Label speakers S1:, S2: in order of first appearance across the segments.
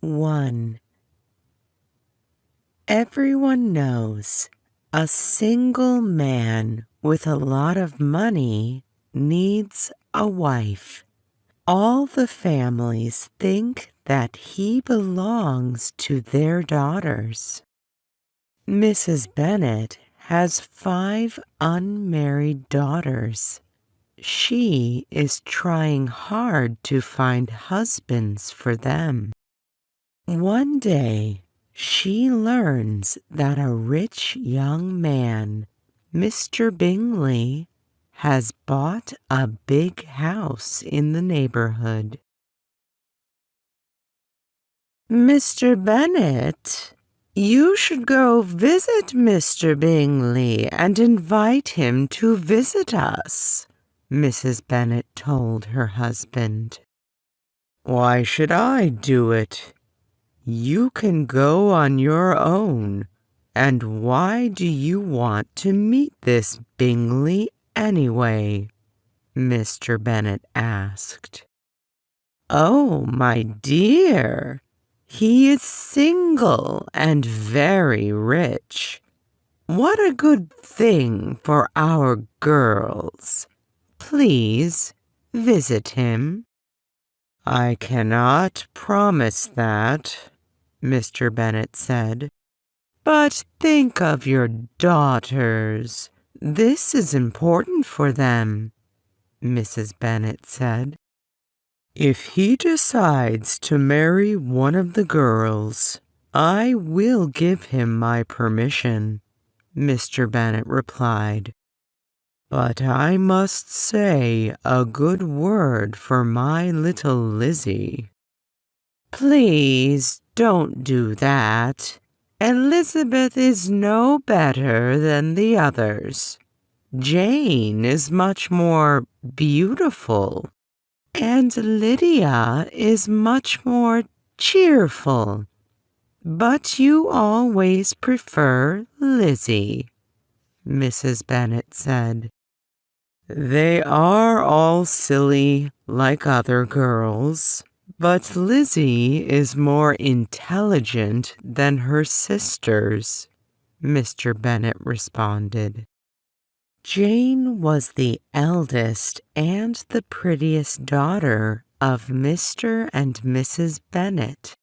S1: 1. Everyone knows a single man with a lot of money needs a wife. All the families think that he belongs to their daughters. Mrs. Bennet has 5 unmarried daughters. She is trying hard to find husbands for them. One day, she learns that a rich young man, Mr. Bingley, has bought a big house in the neighborhood. Mr. Bennet, you should go visit Mr. Bingley and invite him to visit us, Mrs. Bennet told her husband. Why should I do it? You can go on your own. And why do you want to meet this Bingley anyway? Mr. Bennet asked. Oh, my dear, he is single and very rich. What a good thing for our girls. Please visit him. I cannot promise that, Mr. Bennet said. But think of your daughters. This is important for them, Mrs. Bennet said. If he decides to marry one of the girls, I will give him my permission, Mr. Bennet replied. But I must say a good word for my little Lizzie. Please don't do that. Elizabeth is no better than the others. Jane is much more beautiful, and Lydia is much more cheerful. But you always prefer Lizzie, Mrs. Bennet said. They are all silly like other girls, but Lizzie is more intelligent than her sisters, Mr. Bennet responded. Jane was the eldest and the prettiest daughter of Mr. and Mrs. Bennet.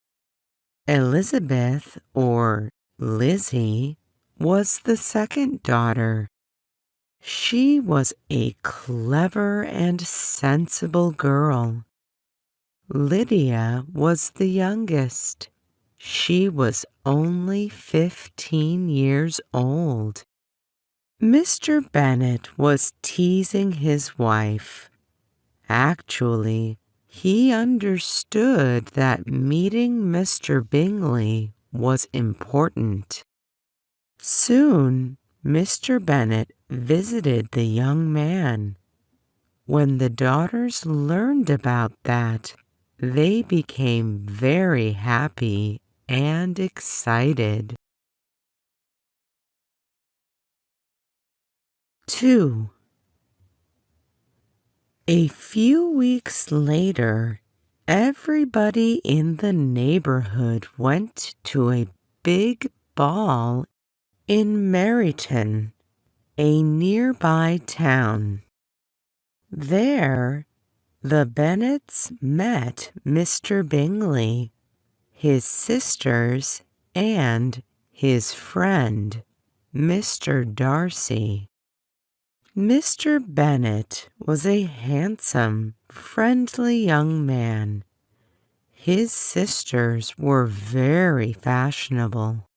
S1: Elizabeth, or Lizzie, was the second daughter. She was a clever and sensible girl. Lydia was the youngest. She was only 15 years old. Mr. Bennet was teasing his wife. Actually, he understood that meeting Mr. Bingley was important. Soon, Mr. Bennet visited the young man. When the daughters learned about that, they became very happy and excited. 2. A few weeks later, everybody in the neighborhood went to a big ball in Meryton, a nearby town. There, the Bennets met Mr. Bingley, his sisters, and his friend, Mr. Darcy. Mr. Bennet was a handsome, friendly young man. His sisters were very fashionable.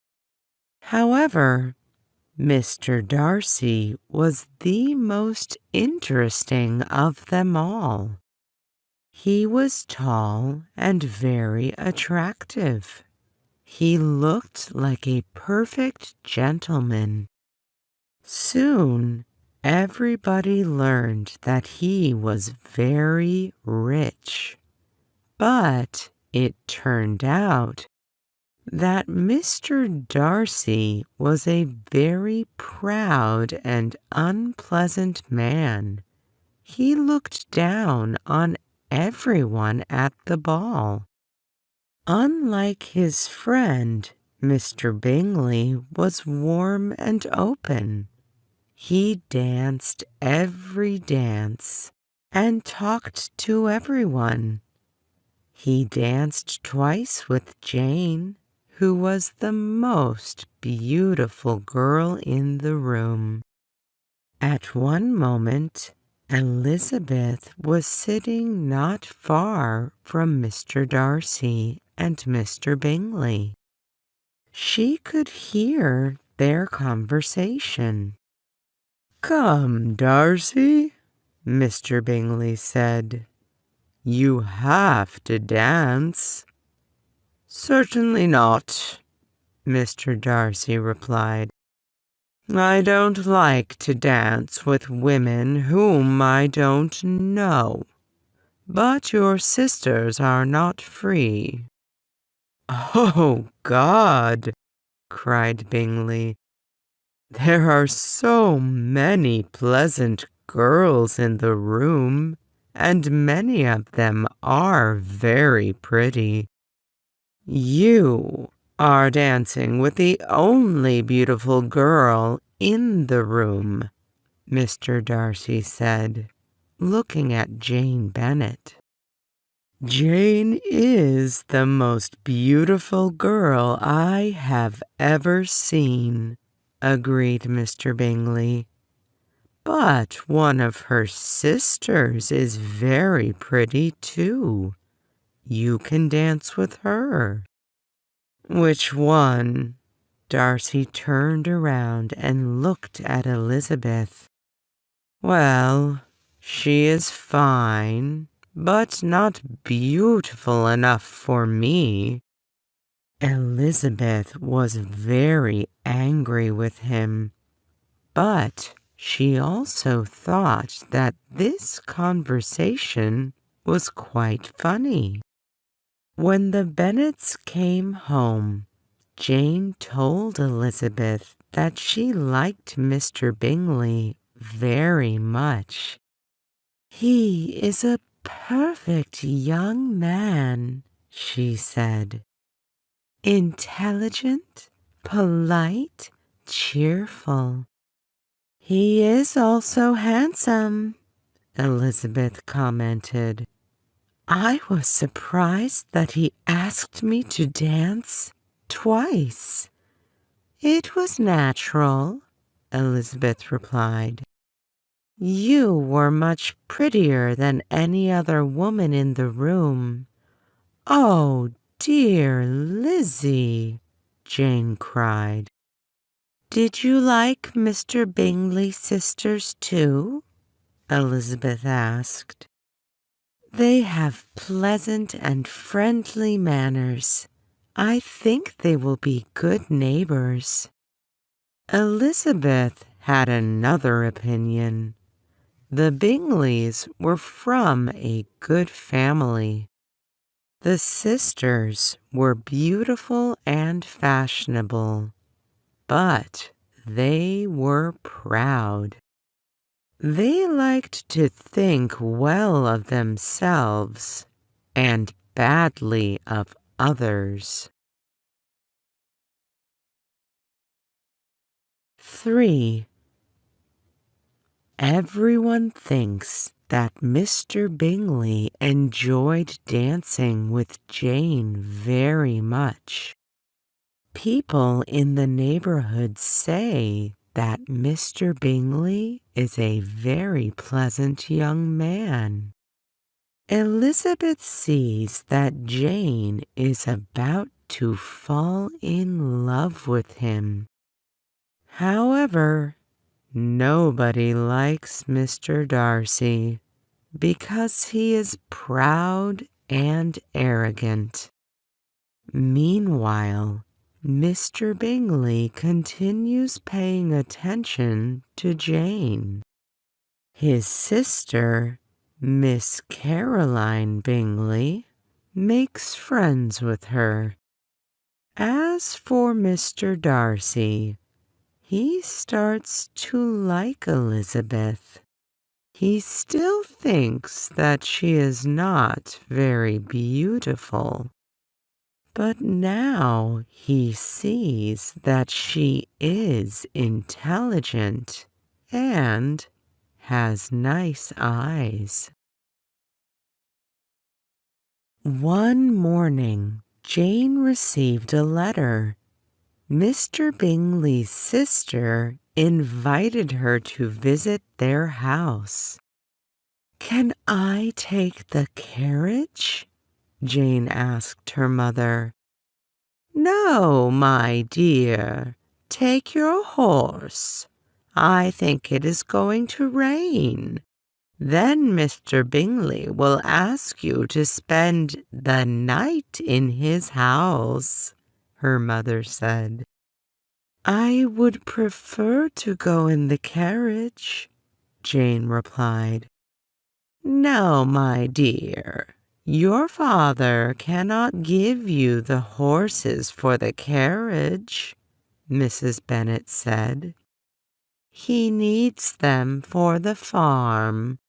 S1: However, Mr. Darcy was the most interesting of them all. He was tall and very attractive. He looked like a perfect gentleman. Soon, everybody learned that he was very rich. But it turned out that Mr. Darcy was a very proud and unpleasant man. He looked down on everyone at the ball. Unlike his friend, Mr. Bingley was warm and open. He danced every dance and talked to everyone. He danced twice with Jane, who was the most beautiful girl in the room. At one moment, Elizabeth was sitting not far from Mr. Darcy and Mr. Bingley. She could hear their conversation. "Come, Darcy," Mr. Bingley said. "You have to dance." "Certainly not," Mr. Darcy replied. "I don't like to dance with women whom I don't know. But your sisters are not free." "Oh, God!" cried Bingley. "There are so many pleasant girls in the room, and many of them are very pretty. You are dancing with the only beautiful girl in the room," Mr. Darcy said, looking at Jane Bennet. "Jane is the most beautiful girl I have ever seen," agreed Mr. Bingley. "But one of her sisters is very pretty too. You can dance with her." "Which one?" Darcy turned around and looked at Elizabeth. "Well, she is fine, but not beautiful enough for me." Elizabeth was very angry with him, but she also thought that this conversation was quite funny. When the Bennets came home, Jane told Elizabeth that she liked Mr. Bingley very much. "He is a perfect young man," she said. "Intelligent, polite, cheerful. He is also handsome," Elizabeth commented. "I was surprised that he asked me to dance twice." "It was natural," Elizabeth replied. "You were much prettier than any other woman in the room." "Oh, dear Lizzie," Jane cried. "Did you like Mr. Bingley's sisters too?" Elizabeth asked. "They have pleasant and friendly manners. I think they will be good neighbors." Elizabeth had another opinion. The Bingleys were from a good family. The sisters were beautiful and fashionable, but they were proud. They liked to think well of themselves and badly of others. 3. Everyone thinks that Mr. Bingley enjoyed dancing with Jane very much. People in the neighborhood say that Mr. Bingley is a very pleasant young man. Elizabeth sees that Jane is about to fall in love with him. However, nobody likes Mr. Darcy because he is proud and arrogant. Meanwhile, Mr. Bingley continues paying attention to Jane. His sister, Miss Caroline Bingley, makes friends with her. As for Mr. Darcy, he starts to like Elizabeth. He still thinks that she is not very beautiful. But now he sees that she is intelligent and has nice eyes. One morning, Jane received a letter. Mr. Bingley's sister invited her to visit their house. "Can I take the carriage?" Jane asked her mother. "No, my dear. Take your horse. I think it is going to rain. Then Mr. Bingley will ask you to spend the night in his house," her mother said. "I would prefer to go in the carriage," Jane replied. "No, my dear. Your father cannot give you the horses for the carriage," Mrs. Bennet said. "He needs them for the farm."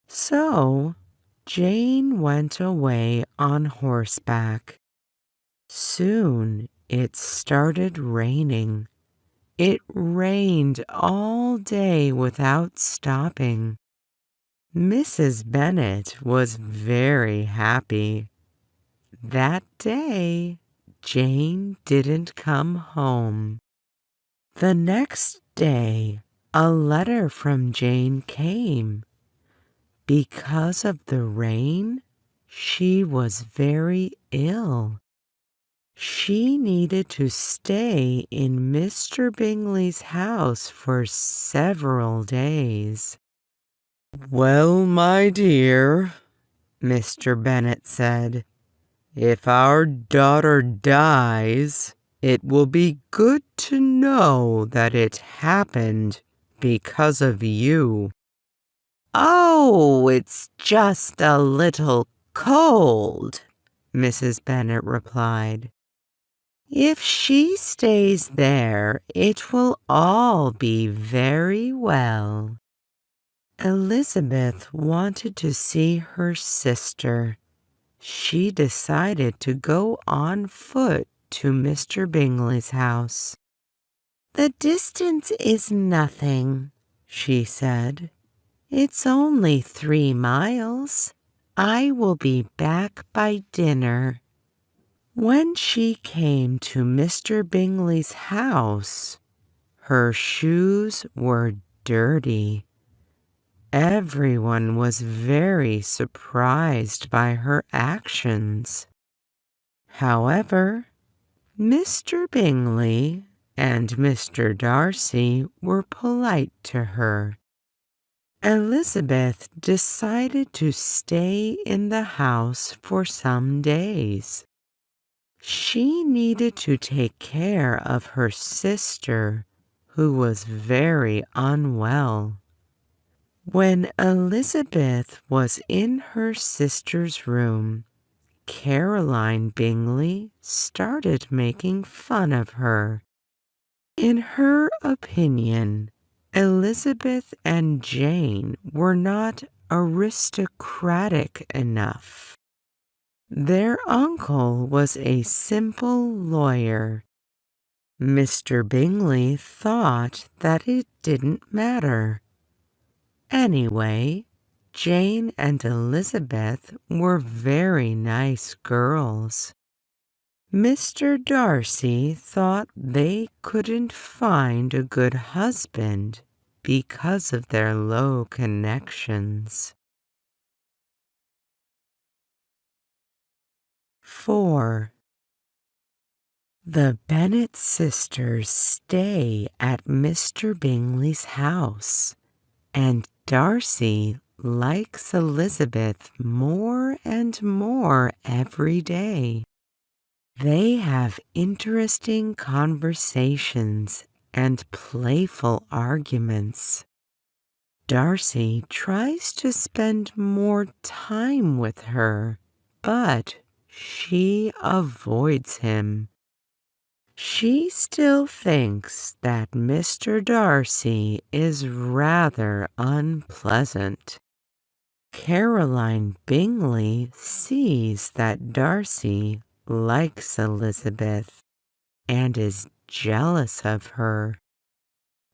S1: So Jane went away on horseback. Soon it started raining. It rained all day without stopping. Mrs. Bennet was very happy. That day, Jane didn't come home. The next day, a letter from Jane came. Because of the rain, she was very ill. She needed to stay in Mr. Bingley's house for several days. "Well, my dear," Mr. Bennet said, "if our daughter dies, it will be good to know that it happened because of you." "Oh, it's just a little cold," Mrs. Bennet replied. "If she stays there, it will all be very well." Elizabeth wanted to see her sister. She decided to go on foot to Mr. Bingley's house. "The distance is nothing," she said. "It's only 3 miles. I will be back by dinner." When she came to Mr. Bingley's house, her shoes were dirty. Everyone was very surprised by her actions. However, Mr. Bingley and Mr. Darcy were polite to her. Elizabeth decided to stay in the house for some days. She needed to take care of her sister, who was very unwell. When Elizabeth was in her sister's room, Caroline Bingley started making fun of her. In her opinion, Elizabeth and Jane were not aristocratic enough. Their uncle was a simple lawyer. Mr. Bingley thought that it didn't matter. Anyway, Jane and Elizabeth were very nice girls. Mr. Darcy thought they couldn't find a good husband because of their low connections. 4. The Bennet sisters stay at Mr. Bingley's house, and Darcy likes Elizabeth more and more every day. They have interesting conversations and playful arguments. Darcy tries to spend more time with her, but she avoids him. She still thinks that Mr. Darcy is rather unpleasant. Caroline Bingley sees that Darcy likes Elizabeth and is jealous of her.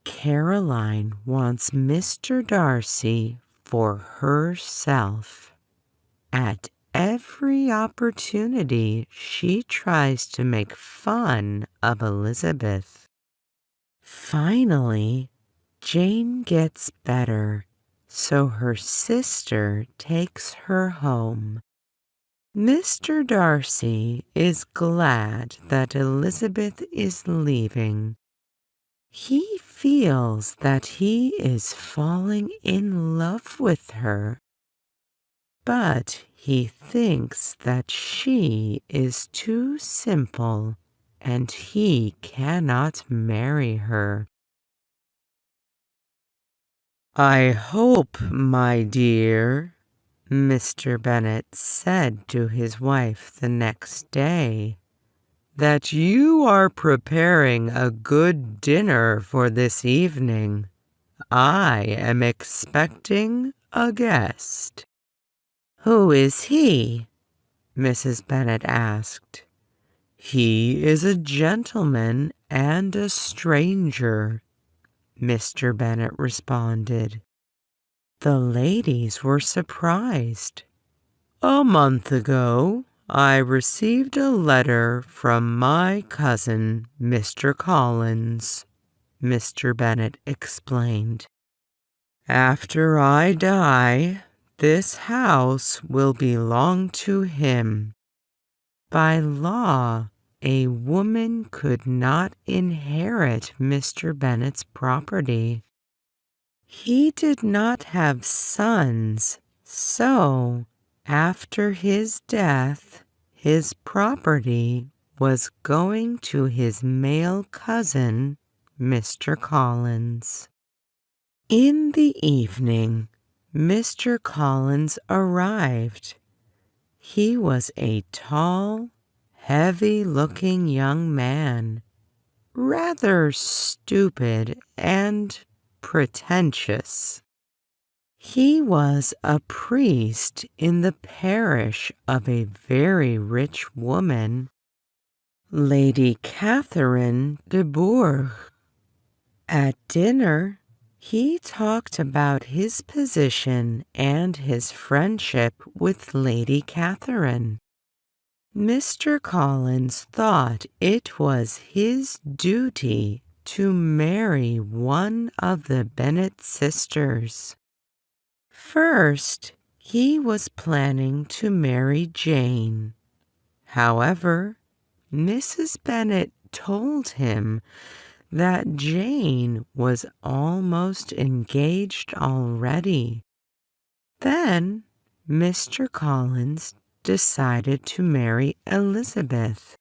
S1: Caroline wants Mr. Darcy for herself. At every opportunity, she tries to make fun of Elizabeth. Finally, Jane gets better, so her sister takes her home. Mr. Darcy is glad that Elizabeth is leaving. He feels that he is falling in love with her, but he thinks that she is too simple and he cannot marry her. "I hope, my dear," Mr. Bennet said to his wife the next day, "that you are preparing a good dinner for this evening. I am expecting a guest." "Who is he?" Mrs. Bennet asked. "He is a gentleman and a stranger," Mr. Bennet responded. The ladies were surprised. "A month ago, I received a letter from my cousin, Mr. Collins," Mr. Bennet explained. "After I die, this house will belong to him. By law, a woman could not inherit Mr. Bennet's property. He did not have sons, so after his death, his property was going to his male cousin, Mr. Collins." In the evening, Mr. Collins arrived. He was a tall, heavy-looking young man, rather stupid and pretentious. He was a priest in the parish of a very rich woman, Lady Catherine de Bourgh. At dinner, he talked about his position and his friendship with Lady Catherine. Mr. Collins thought it was his duty to marry one of the Bennet sisters. First, he was planning to marry Jane. However, Mrs. Bennet told him that Jane was almost engaged already. Then Mr. Collins decided to marry Elizabeth.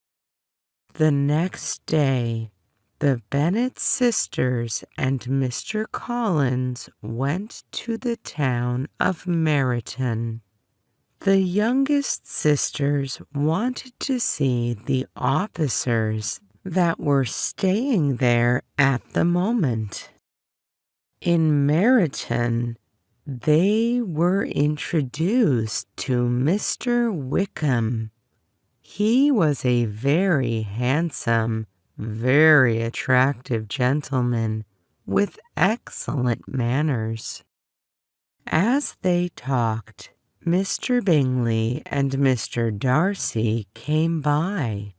S1: The next day, the Bennet sisters and Mr. Collins went to the town of Meryton. The youngest sisters wanted to see the officers that were staying there at the moment. In Meryton, they were introduced to Mr. Wickham. He was a very handsome, very attractive gentleman with excellent manners. As they talked, Mr. Bingley and Mr. Darcy came by.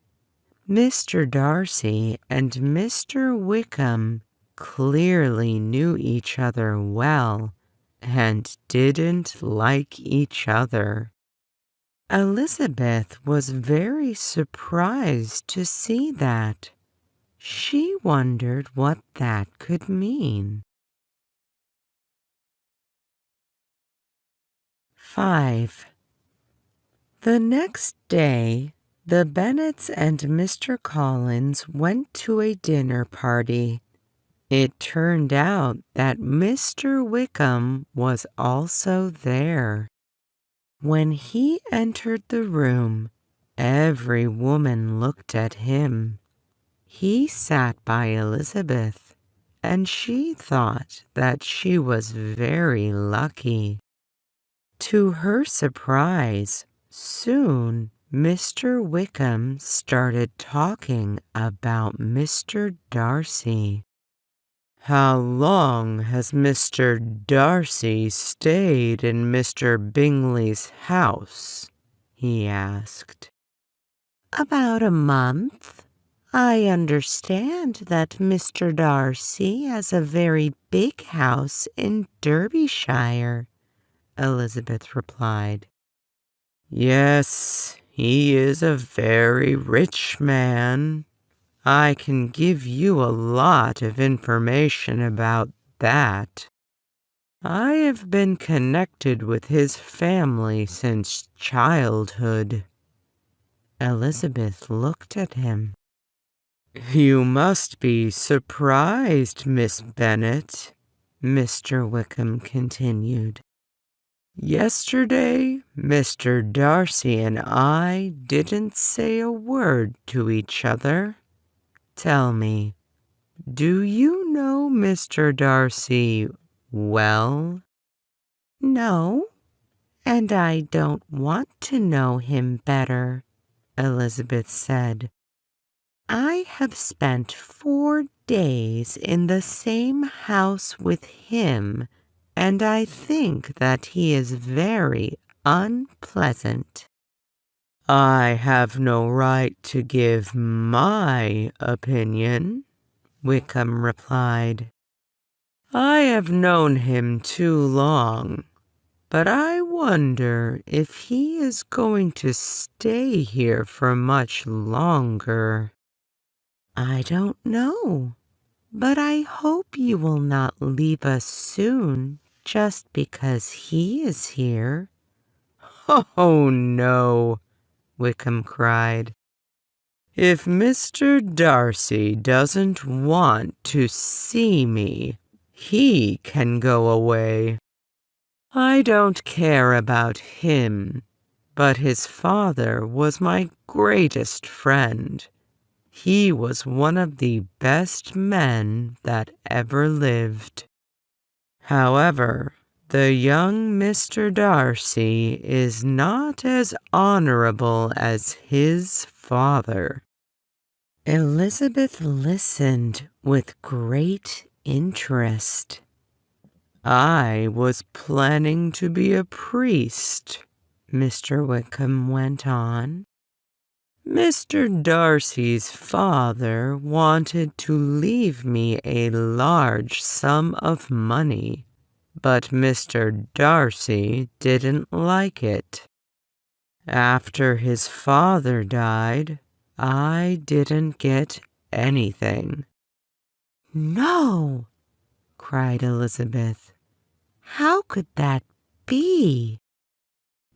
S1: Mr. Darcy and Mr. Wickham clearly knew each other well and didn't like each other. Elizabeth was very surprised to see that. She wondered what that could mean. 5. The next day, the Bennets and Mr. Collins went to a dinner party. It turned out that Mr. Wickham was also there. When he entered the room, every woman looked at him. He sat by Elizabeth, and she thought that she was very lucky. To her surprise, soon Mr. Wickham started talking about Mr. Darcy. "How long has Mr. Darcy stayed in Mr. Bingley's house?" he asked. "About a month. I understand that Mr. Darcy has a very big house in Derbyshire," Elizabeth replied. "Yes, he is a very rich man. I can give you a lot of information about that. I have been connected with his family since childhood." Elizabeth looked at him. "You must be surprised, Miss Bennet," Mr. Wickham continued. "Yesterday, Mr. Darcy and I didn't say a word to each other. Tell me, do you know Mr. Darcy well?" "No, and I don't want to know him better," Elizabeth said. "I have spent 4 days in the same house with him, and I think that he is very unpleasant." "I have no right to give my opinion," Wickham replied. "I have known him too long, but I wonder if he is going to stay here for much longer." "I don't know, but I hope you will not leave us soon just because he is here." "Oh, no," Wickham cried. "If Mr. Darcy doesn't want to see me, he can go away. I don't care about him, but his father was my greatest friend. He was one of the best men that ever lived. However, the young Mr. Darcy is not as honorable as his father." Elizabeth listened with great interest. "I was planning to be a priest," Mr. Wickham went on. "Mr. Darcy's father wanted to leave me a large sum of money, but Mr. Darcy didn't like it. After his father died, I didn't get anything." "No!" cried Elizabeth. "How could that be?"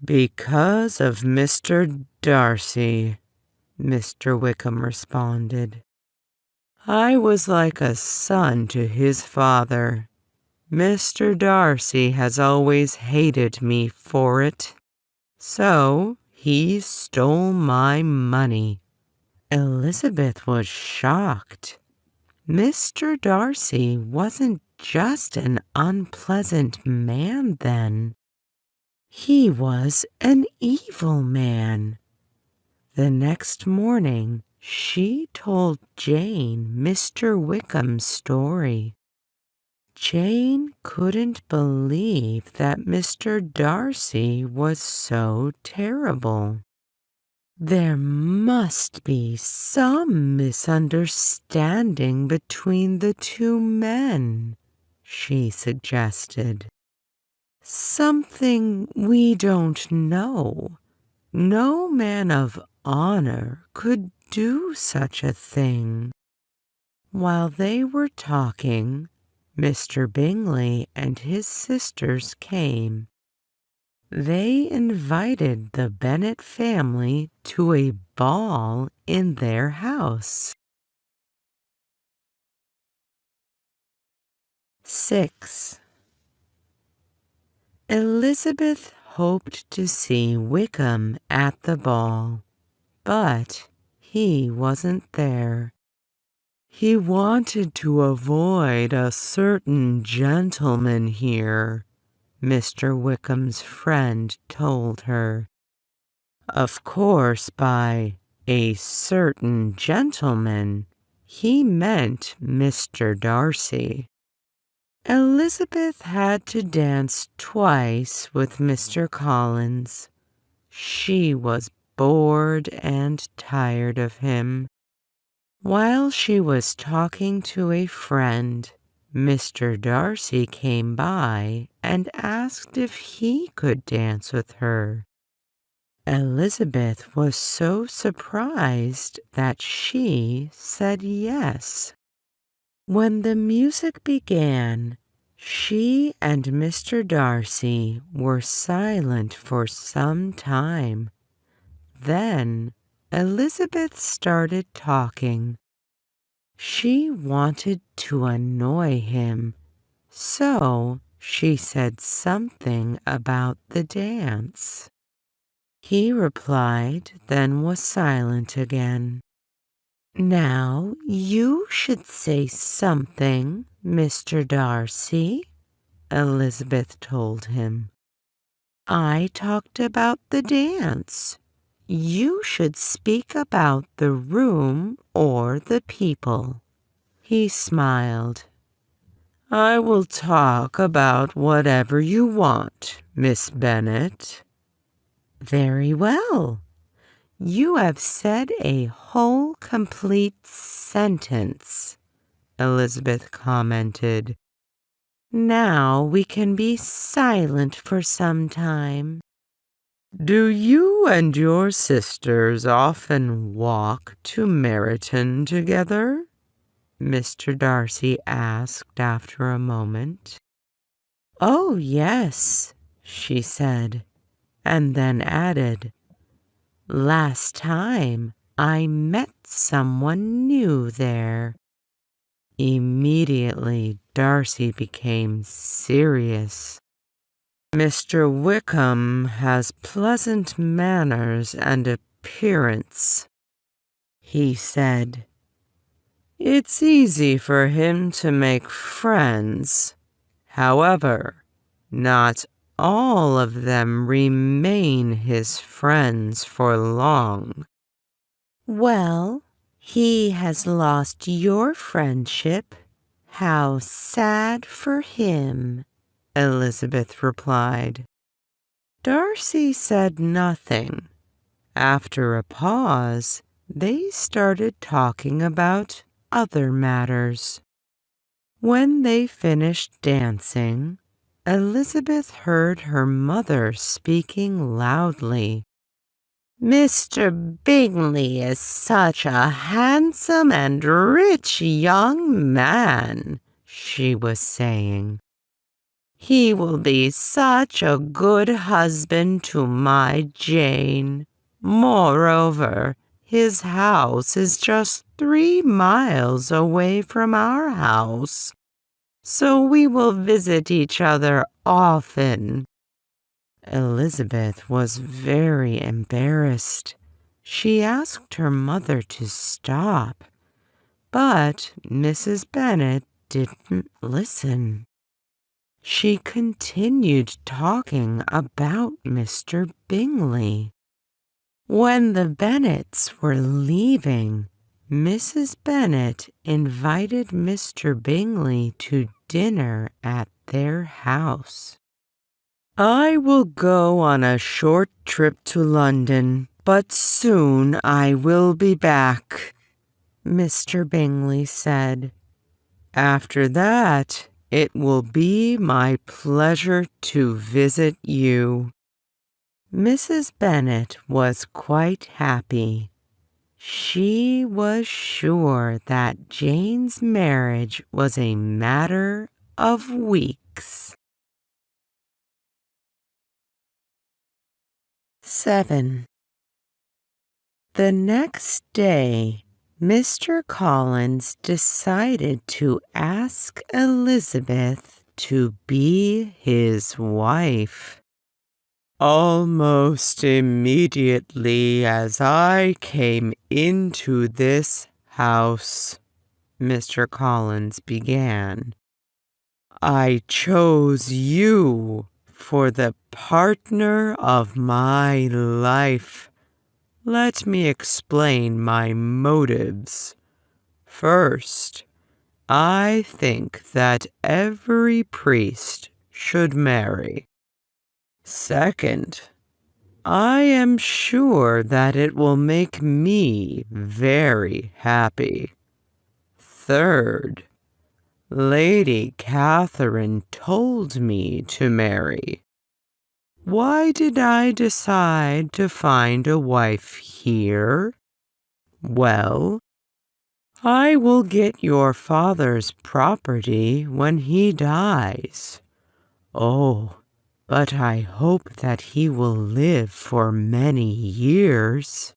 S1: "Because of Mr. Darcy," Mr. Wickham responded. "I was like a son to his father. Mr. Darcy has always hated me for it, so he stole my money." Elizabeth was shocked. Mr. Darcy wasn't just an unpleasant man then. He was an evil man. The next morning, she told Jane Mr. Wickham's story. Jane couldn't believe that Mr. Darcy was so terrible. "There must be some misunderstanding between the two men," she suggested. "Something we don't know. No man of honor could do such a thing." While they were talking, Mr. Bingley and his sisters came. They invited the Bennet family to a ball in their house. 6. Elizabeth hoped to see Wickham at the ball, but he wasn't there. "He wanted to avoid a certain gentleman here," Mr. Wickham's friend told her. Of course, by a certain gentleman, he meant Mr. Darcy. Elizabeth had to dance twice with Mr. Collins. She was bored and tired of him. While she was talking to a friend, Mr. Darcy came by and asked if he could dance with her. Elizabeth was so surprised that she said yes. When the music began, she and Mr. Darcy were silent for some time. Then Elizabeth started talking. She wanted to annoy him, so she said something about the dance. He replied, then was silent again. "Now you should say something, Mr. Darcy," Elizabeth told him. "I talked about the dance. You should speak about the room or the people." He smiled. "I will talk about whatever you want, Miss Bennet." "Very well. You have said a whole complete sentence," Elizabeth commented. "Now we can be silent for some time." "Do you and your sisters often walk to Meryton together?" Mr. Darcy asked after a moment. "Oh, yes," she said, and then added, "Last time I met someone new there." Immediately Darcy became serious. "Mr. Wickham has pleasant manners and appearance," he said. "It's easy for him to make friends. However, not all of them remain his friends for long." "Well, he has lost your friendship. How sad for him," Elizabeth replied. Darcy said nothing. After a pause, they started talking about other matters. When they finished dancing, Elizabeth heard her mother speaking loudly. "Mr. Bingley is such a handsome and rich young man," she was saying. "He will be such a good husband to my Jane. Moreover, his house is just 3 miles away from our house, so we will visit each other often." Elizabeth was very embarrassed. She asked her mother to stop, but Mrs. Bennet didn't listen. She continued talking about Mr. Bingley. When the Bennets were leaving, Mrs. Bennet invited Mr. Bingley to dinner at their house. "I will go on a short trip to London, but soon I will be back," Mr. Bingley said. "After that, it will be my pleasure to visit you." Mrs. Bennet was quite happy. She was sure that Jane's marriage was a matter of weeks. 7. The next day, Mr. Collins decided to ask Elizabeth to be his wife. "Almost immediately as I came into this house," Mr. Collins began, "I chose you for the partner of my life. Let me explain my motives. First, I think that every priest should marry. Second, I am sure that it will make me very happy. Third, Lady Catherine told me to marry. Why did I decide to find a wife here? Well, I will get your father's property when he dies. Oh, but I hope that he will live for many years.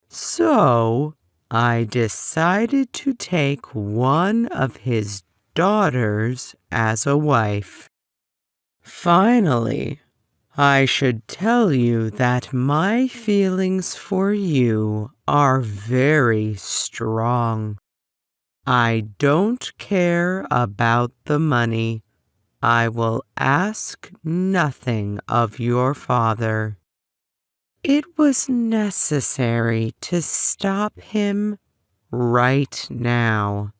S1: So, I decided to take one of his daughters as a wife. Finally, I should tell you that my feelings for you are very strong. I don't care about the money. I will ask nothing of your father. It was necessary to stop him right now.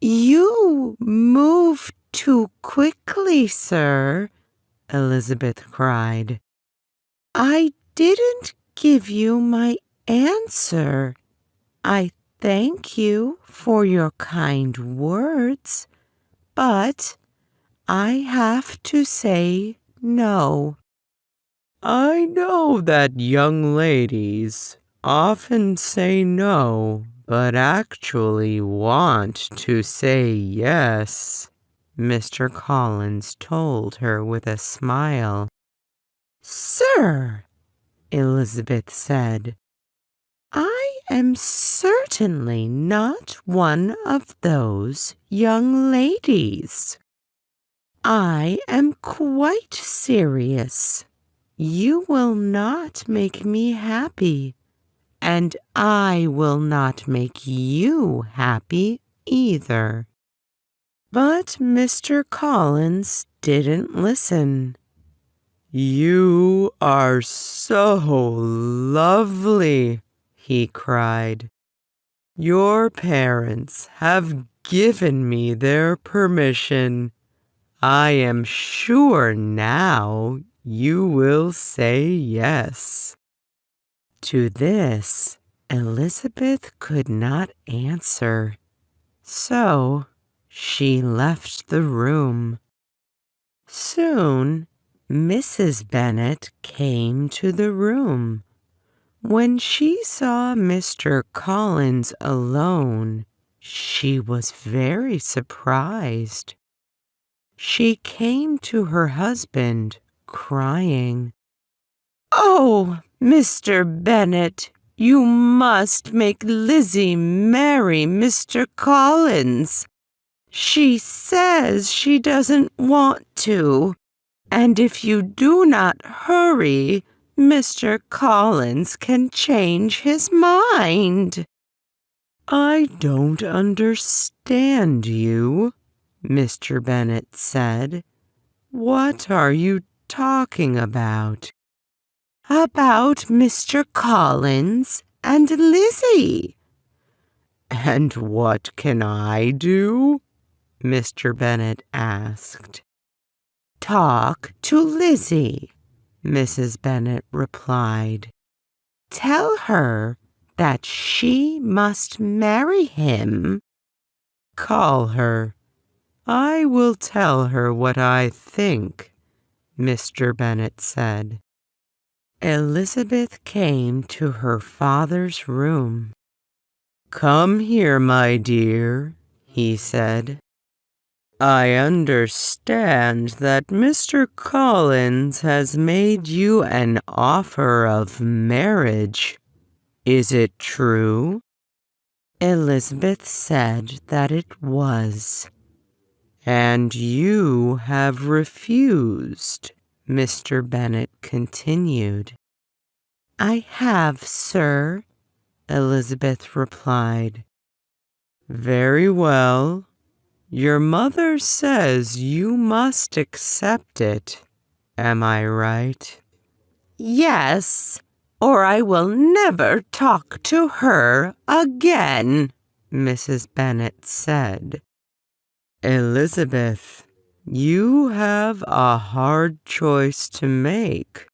S1: You move too quickly, sir, Elizabeth cried. I didn't give you my answer. I thank you for your kind words, but I have to say no. I know that young ladies often say no, but actually want to say yes, Mr. Collins told her with a smile. Sir, Elizabeth said, I am certainly not one of those young ladies. I am quite serious. You will not make me happy, and I will not make you happy either. But Mr. Collins didn't listen. You are so lovely, he cried. Your parents have given me their permission. I am sure now you will say yes. To this, Elizabeth could not answer, so she left the room. Soon, Mrs. Bennet came to the room. When she saw Mr. Collins alone, she was very surprised. She came to her husband, crying, Oh, Mr. Bennet, you must make Lizzie marry Mr. Collins. She says she doesn't want to, and if you do not hurry, Mr. Collins can change his mind. I don't understand you, Mr. Bennet said. What are you talking about? About Mr. Collins and Lizzie. And what can I do? Mr. Bennet asked. Talk to Lizzie, Mrs. Bennet replied. Tell her that she must marry him. Call her. I will tell her what I think, Mr. Bennet said. Elizabeth came to her father's room. Come here, my dear, he said. I understand that Mr. Collins has made you an offer of marriage. Is it true? Elizabeth said that it was. And you have refused, Mr. Bennet continued. I have, sir, Elizabeth replied. Very well. Your mother says you must accept it. Am I right? Yes, or I will never talk to her again," Mrs. Bennet said. "Elizabeth, you have a hard choice to make,"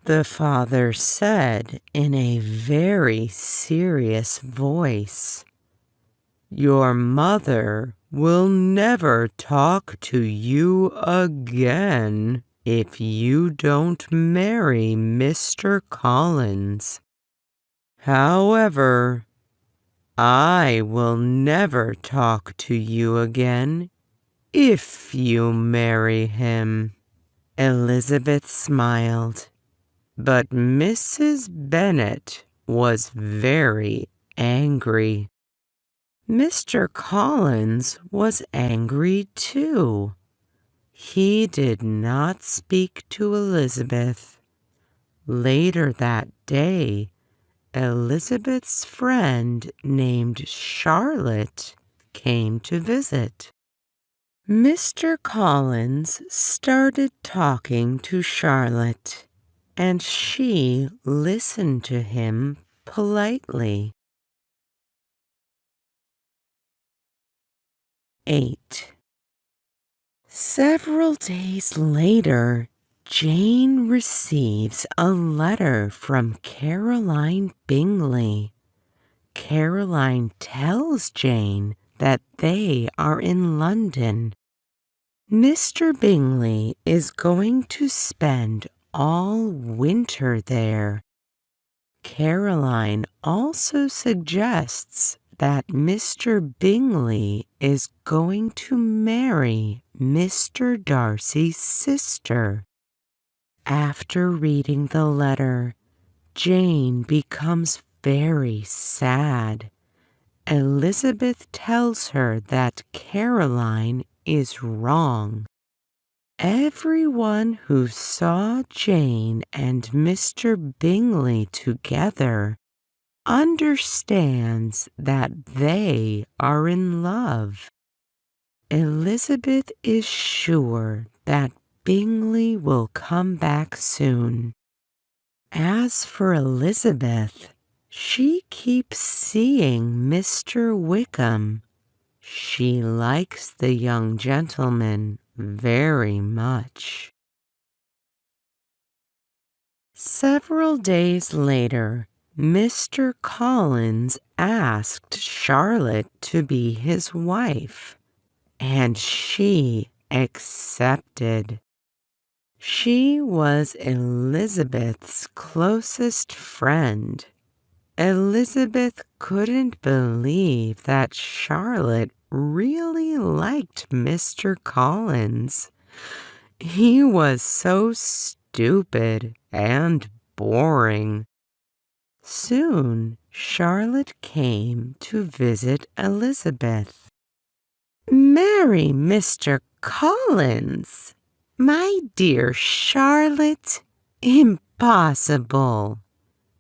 S1: the father said in a very serious voice. "Your mother will never talk to you again if you don't marry Mr. Collins. However, I will never talk to you again if you marry him." Elizabeth smiled, but Mrs. Bennet was very angry. Mr. Collins was angry too. He did not speak to Elizabeth. Later that day, Elizabeth's friend named Charlotte came to visit. Mr. Collins started talking to Charlotte, and she listened to him politely. 8. Several days later, Jane receives a letter from Caroline Bingley. Caroline tells Jane that they are in London. Mr. Bingley is going to spend all winter there. Caroline also suggests that Mr. Bingley is going to marry Mr. Darcy's sister. After reading the letter, Jane becomes very sad. Elizabeth tells her that Caroline is wrong. Everyone who saw Jane and Mr. Bingley together understands that they are in love. Elizabeth is sure that Bingley will come back soon. As for Elizabeth, she keeps seeing Mr. Wickham. She likes the young gentleman very much. Several days later, Mr. Collins asked Charlotte to be his wife, and she accepted. She was Elizabeth's closest friend. Elizabeth couldn't believe that Charlotte really liked Mr. Collins. He was so stupid and boring. Soon, Charlotte came to visit Elizabeth. "Marry Mr. Collins? My dear Charlotte, impossible!"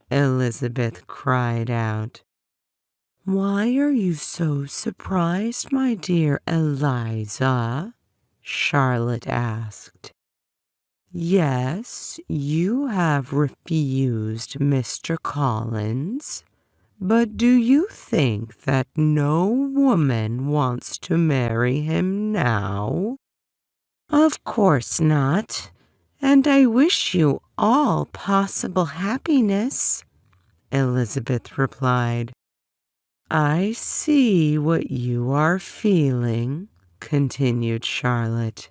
S1: Elizabeth cried out. "Why are you so surprised, my dear Eliza?" Charlotte asked. "Yes, you have refused Mr. Collins, but do you think that no woman wants to marry him now? Of course not, and I wish you all possible happiness," Elizabeth replied. "I see what you are feeling," continued Charlotte,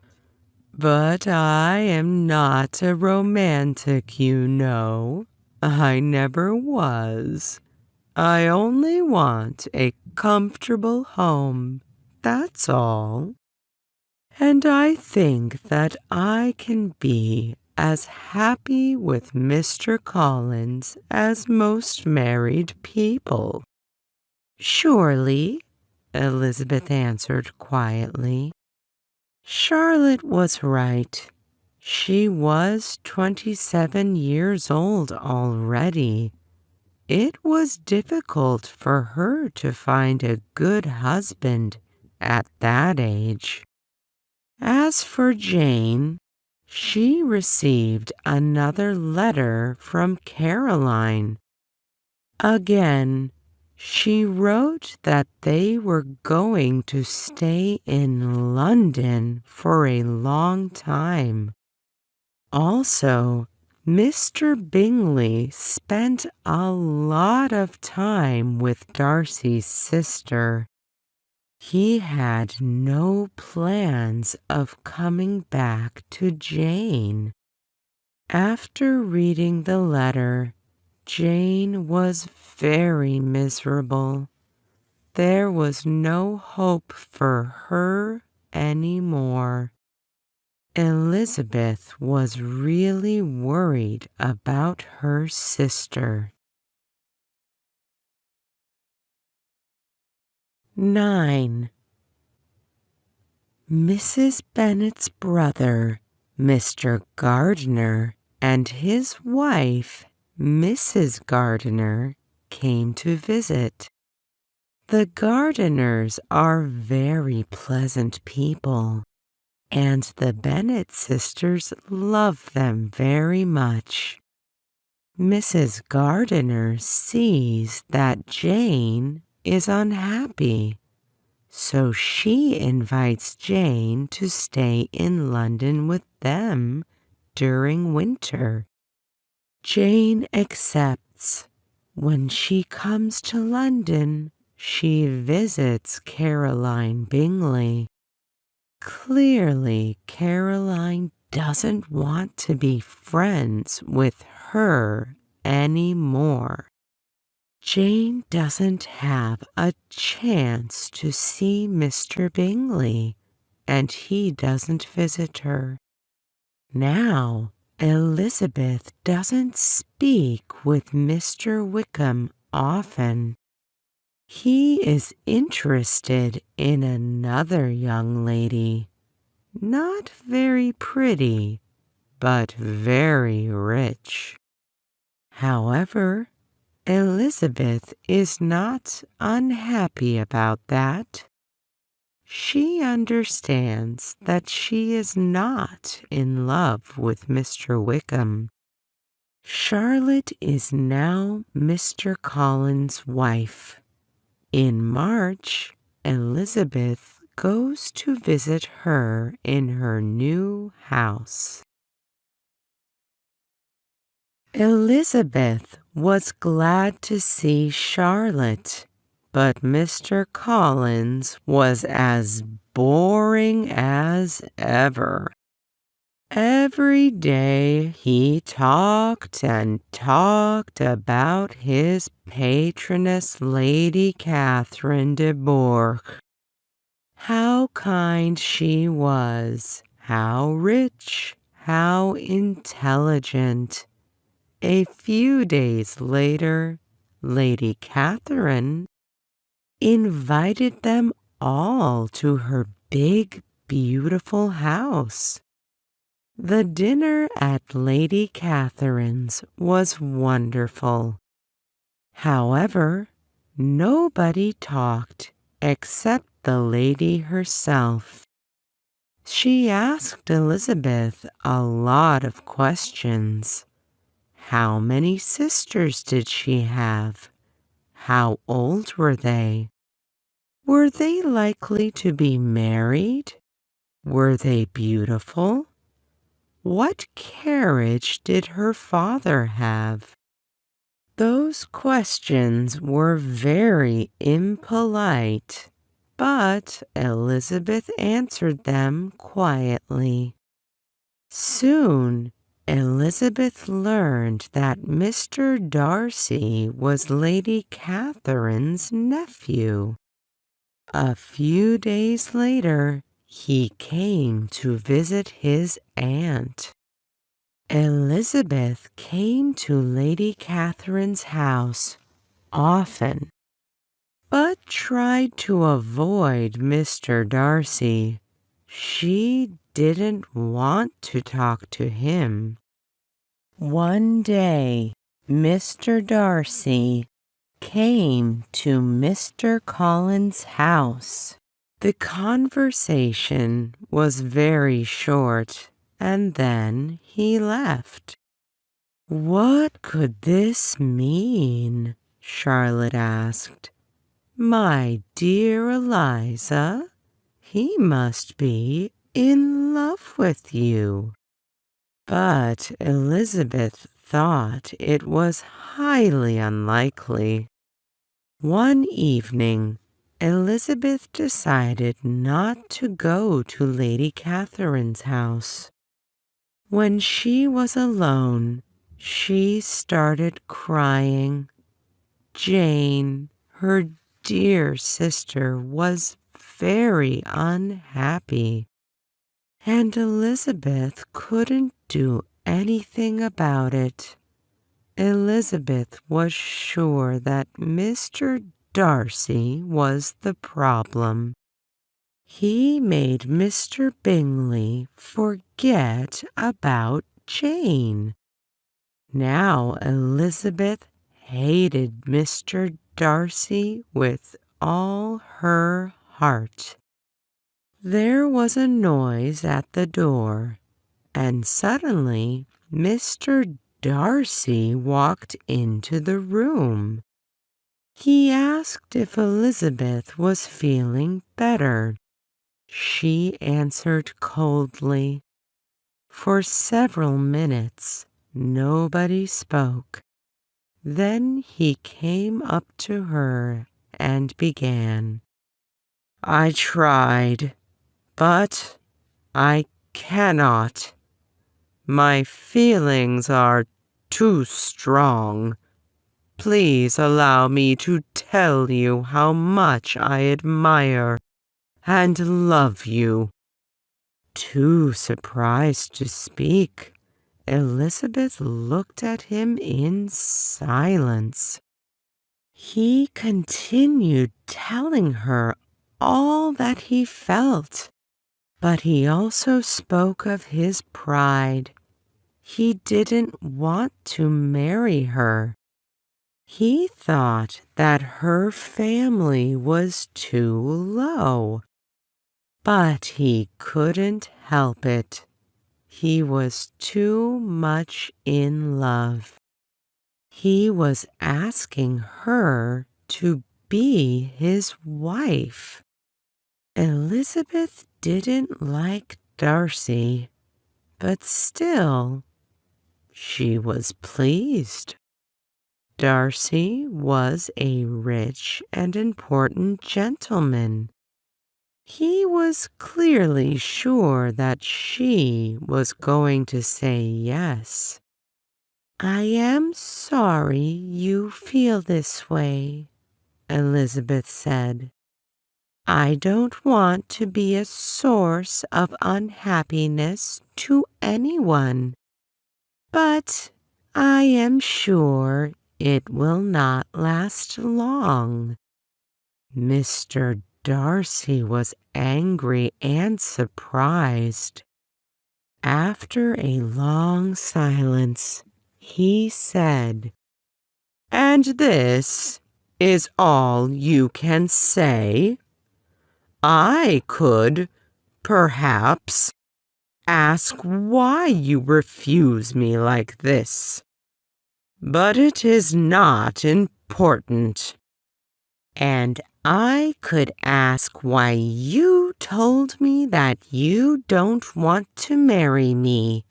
S1: "but I am not a romantic, you know. I never was. I only want a comfortable home, that's all. And I think that I can be as happy with Mr. Collins as most married people." "Surely," Elizabeth answered quietly. Charlotte was right. She was 27 years old already. It was difficult for her to find a good husband at that age. As for Jane, she received another letter from Caroline. Again, she wrote that they were going to stay in London for a long time. Also, Mr. Bingley spent a lot of time with Darcy's sister. He had no plans of coming back to Jane. After reading the letter, Jane was very miserable. There was no hope for her anymore. Elizabeth was really worried about her sister. 9. Mrs. Bennet's brother, Mr. Gardiner, and his wife, Mrs. Gardiner, came to visit. The Gardiners are very pleasant people, and the Bennet sisters love them very much. Mrs. Gardiner sees that Jane is unhappy, so she invites Jane to stay in London with them during winter. Jane accepts. When she comes to London, she visits Caroline Bingley. Clearly, Caroline doesn't want to be friends with her anymore. Jane doesn't have a chance to see Mr. Bingley, and he doesn't visit her. Now, Elizabeth doesn't speak with Mr. Wickham often. He is interested in another young lady, not very pretty, but very rich. However, Elizabeth is not unhappy about that. She understands that she is not in love with Mr. Wickham. Charlotte is now Mr. Collins' wife. In March, Elizabeth goes to visit her in her new house. Elizabeth was glad to see Charlotte, but Mr. Collins was as boring as ever. Every day he talked and talked about his patroness, Lady Catherine de Bourgh. How kind she was, how rich, how intelligent. A few days later, Lady Catherine invited them all to her big, beautiful house. The dinner at Lady Catherine's was wonderful. However, nobody talked except the lady herself. She asked Elizabeth a lot of questions. How many sisters did she have? How old were they? Were they likely to be married? Were they beautiful? What carriage did her father have? Those questions were very impolite, but Elizabeth answered them quietly. Soon, Elizabeth learned that Mr. Darcy was Lady Catherine's nephew. A few days later, he came to visit his aunt. Elizabeth came to Lady Catherine's house often, but tried to avoid Mr. Darcy. She didn't want to talk to him. One day, Mr. Darcy came to Mr. Collins' house. The conversation was very short. and then he left. "What could this mean?" Charlotte asked. "My dear Eliza, he must be in love with you." But Elizabeth thought it was highly unlikely. One evening, Elizabeth decided not to go to Lady Catherine's house. When she was alone, she started crying. Jane, her dear sister, was very unhappy, and Elizabeth couldn't do anything about it. Elizabeth was sure that Mr. Darcy was the problem. He made Mr. Bingley forget about Jane. Now Elizabeth hated Mr. Darcy with all her heart. There was a noise at the door, and suddenly Mr. Darcy walked into the room. He asked if Elizabeth was feeling better. She answered coldly. For several minutes, nobody spoke. Then he came up to her and began. "I tried, but I cannot. My feelings are too strong. Please allow me to tell you how much I admire and love you." Too surprised to speak, Elizabeth looked at him in silence. He continued telling her all that he felt, but he also spoke of his pride. He didn't want to marry her. He thought that her family was too low. But he couldn't help it. He was too much in love. He was asking her to be his wife. Elizabeth didn't like Darcy, but still, she was pleased. Darcy was a rich and important gentleman. He was clearly sure that she was going to say yes. "I am sorry you feel this way," Elizabeth said. "I don't want to be a source of unhappiness to anyone, but I am sure it will not last long." Mr. Darcy was angry and surprised. After a long silence, he said, "And this is all you can say? I could, perhaps, ask why you refuse me like this, but it is not important. And I could ask why you told me that you don't want to marry me.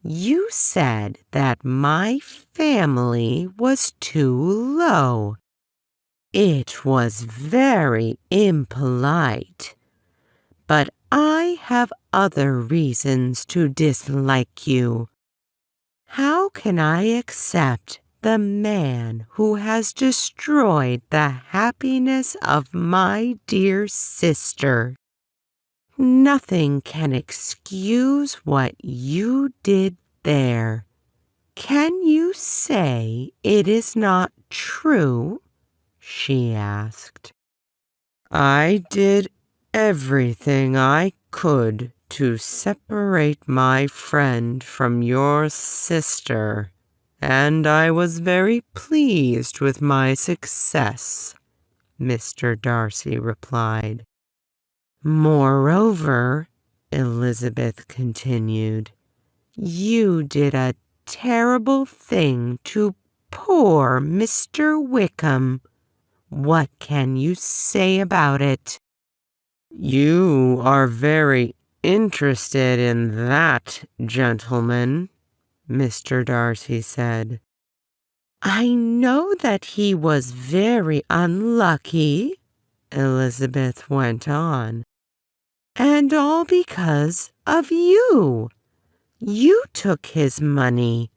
S1: You said that my family was too low. It was very impolite, but I have other reasons to dislike you. How can I accept the man who has destroyed the happiness of my dear sister? Nothing can excuse what you did there. Can you say it is not true?" she asked. "I did everything I could to separate my friend from your sister, and I was very pleased with my success," Mr. Darcy replied. "Moreover," Elizabeth continued, You did a terrible thing to poor Mr. Wickham. What can you say about it?" "You are very interested in that gentleman," Mr. Darcy said. "I know that he was very unlucky," Elizabeth went on, "and all because of you. You took his money,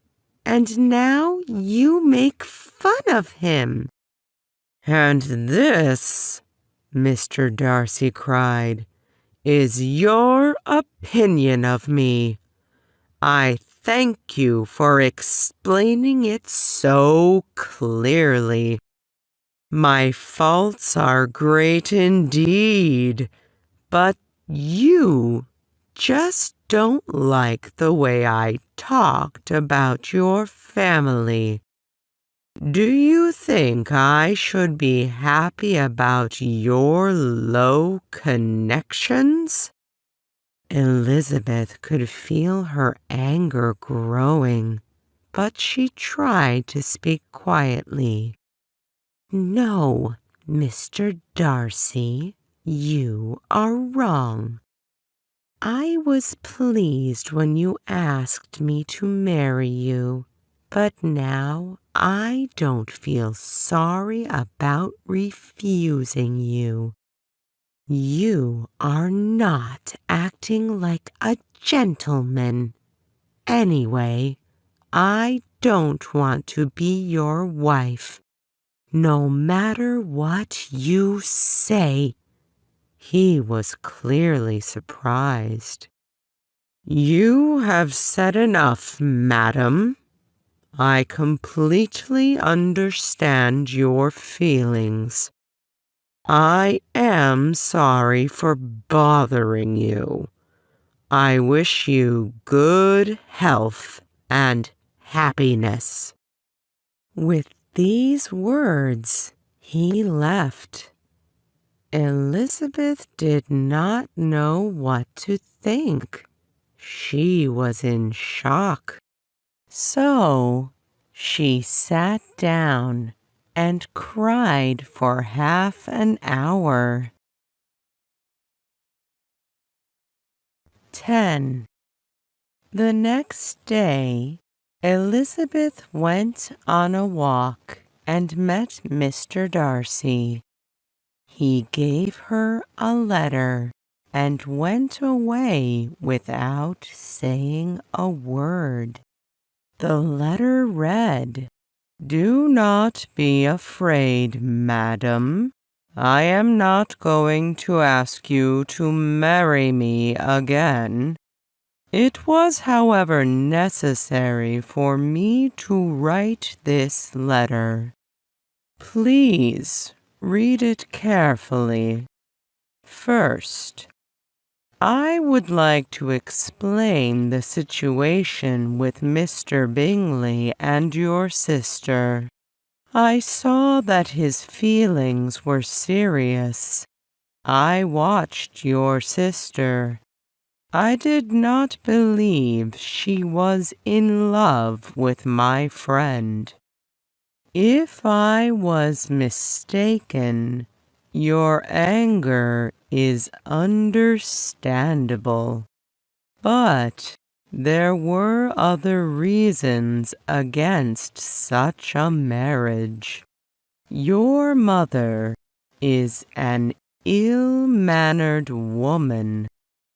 S1: and now you make fun of him." "And this," Mr. Darcy cried, "is your opinion of me. I thank you for explaining it so clearly. My faults are great indeed, but you just don't like the way I talked about your family. Do you think I should be happy about your low connections?" Elizabeth could feel her anger growing, but she tried to speak quietly. "No, Mr. Darcy, you are wrong. I was pleased when you asked me to marry you, but now I don't feel sorry about refusing you. You are not acting like a gentleman. Anyway, I don't want to be your wife, no matter what you say." He was clearly surprised. "You have said enough, madam. I completely understand your feelings. I am sorry for bothering you. I wish you good health and happiness." With these words, he left. Elizabeth did not know what to think. She was in shock. So she sat down and cried for half an hour. 10. The next day, Elizabeth went on a walk and met Mr. Darcy. He gave her a letter and went away without saying a word. The letter read, "Do not be afraid, madam. I am not going to ask you to marry me again. It was, however, necessary for me to write this letter. Please read it carefully. First, I would like to explain the situation with Mr. Bingley and your sister. I saw that his feelings were serious. I watched your sister. I did not believe she was in love with my friend. If I was mistaken, your anger is understandable, but there were other reasons against such a marriage. Your mother is an ill-mannered woman,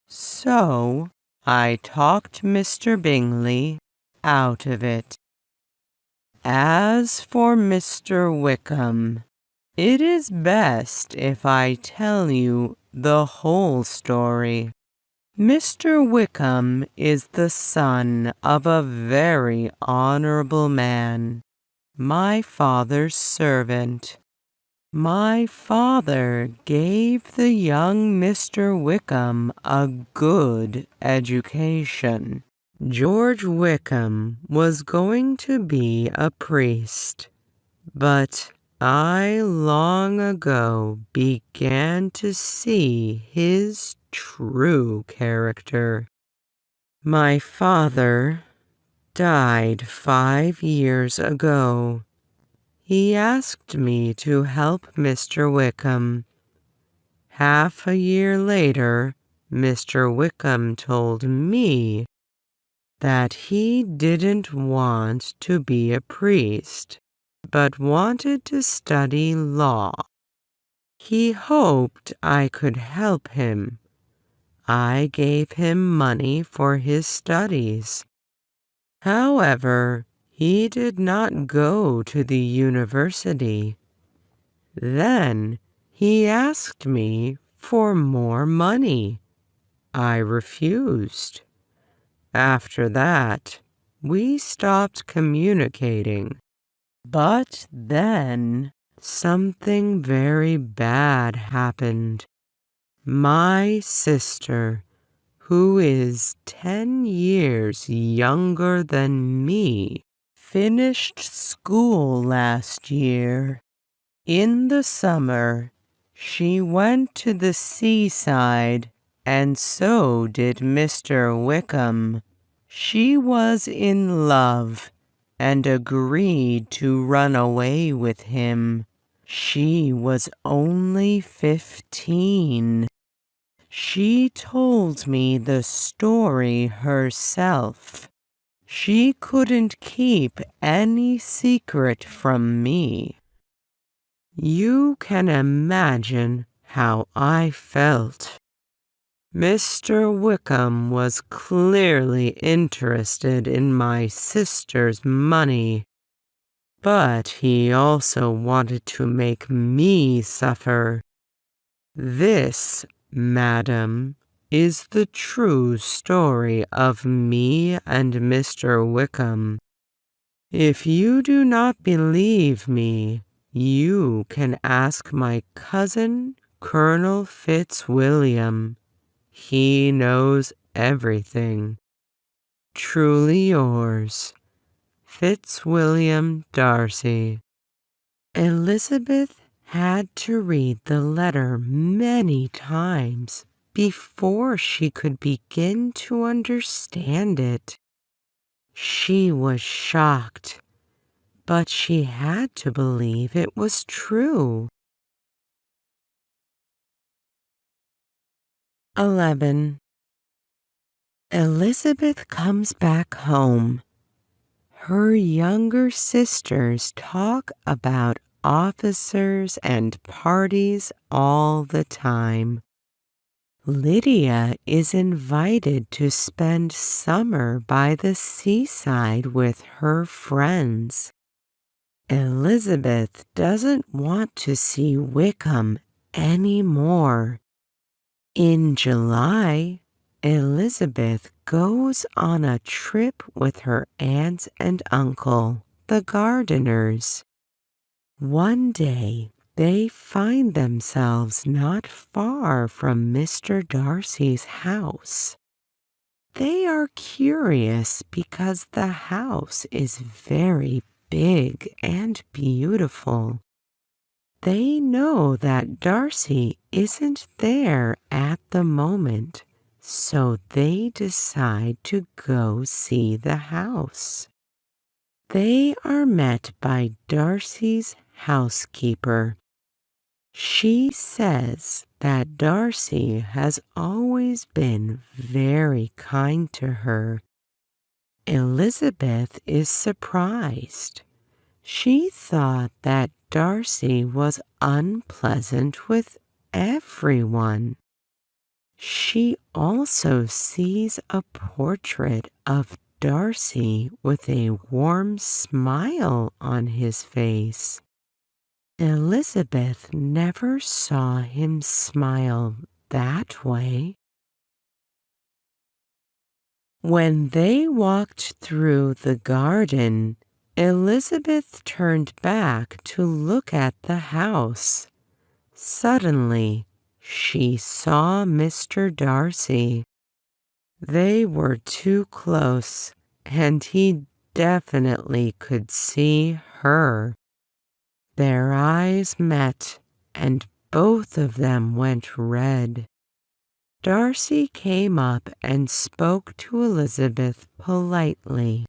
S1: so I talked Mr. Bingley out of it. As for Mr. Wickham, it is best if I tell you the whole story. Mr. Wickham is the son of a very honorable man, my father's servant. My father gave the young Mr. Wickham a good education. George Wickham was going to be a priest, but I long ago began to see his true character. My father died 5 years ago. He asked me to help Mr. Wickham. Half a year later, Mr. Wickham told me that he didn't want to be a priest, but wanted to study law. He hoped I could help him. I gave him money for his studies. However, he did not go to the university. Then he asked me for more money. I refused. After that, we stopped communicating. But then something very bad happened. My sister, who is 10 years younger than me, finished school last year. In the summer, she went to the seaside, and so did Mr. Wickham. She was in love and agreed to run away with him. She was only 15. She told me the story herself. She couldn't keep any secret from me. You can imagine how I felt. Mr. Wickham was clearly interested in my sister's money, but he also wanted to make me suffer. This, madam, is the true story of me and Mr. Wickham. If you do not believe me, you can ask my cousin, Colonel Fitzwilliam. He knows everything. Truly yours, Fitzwilliam Darcy. Elizabeth had to read the letter many times before she could begin to understand it. She was shocked, but she had to believe it was true. 11. Elizabeth comes back home. Her younger sisters talk about officers and parties all the time. Lydia is invited to spend summer by the seaside with her friends. Elizabeth doesn't want to see Wickham anymore. In July, Elizabeth goes on a trip with her aunt and uncle, the gardeners. One day, they find themselves not far from Mr. Darcy's house. They are curious because the house is very big and beautiful. They know that Darcy isn't there at the moment, so they decide to go see the house. They are met by Darcy's housekeeper. She says that Darcy has always been very kind to her. Elizabeth is surprised. She thought that Darcy was unpleasant with everyone. She also sees a portrait of Darcy with a warm smile on his face. Elizabeth never saw him smile that way. When they walked through the garden, Elizabeth turned back to look at the house. Suddenly, she saw Mr. Darcy. They were too close, and he definitely could see her. Their eyes met, and both of them went red. Darcy came up and spoke to Elizabeth politely.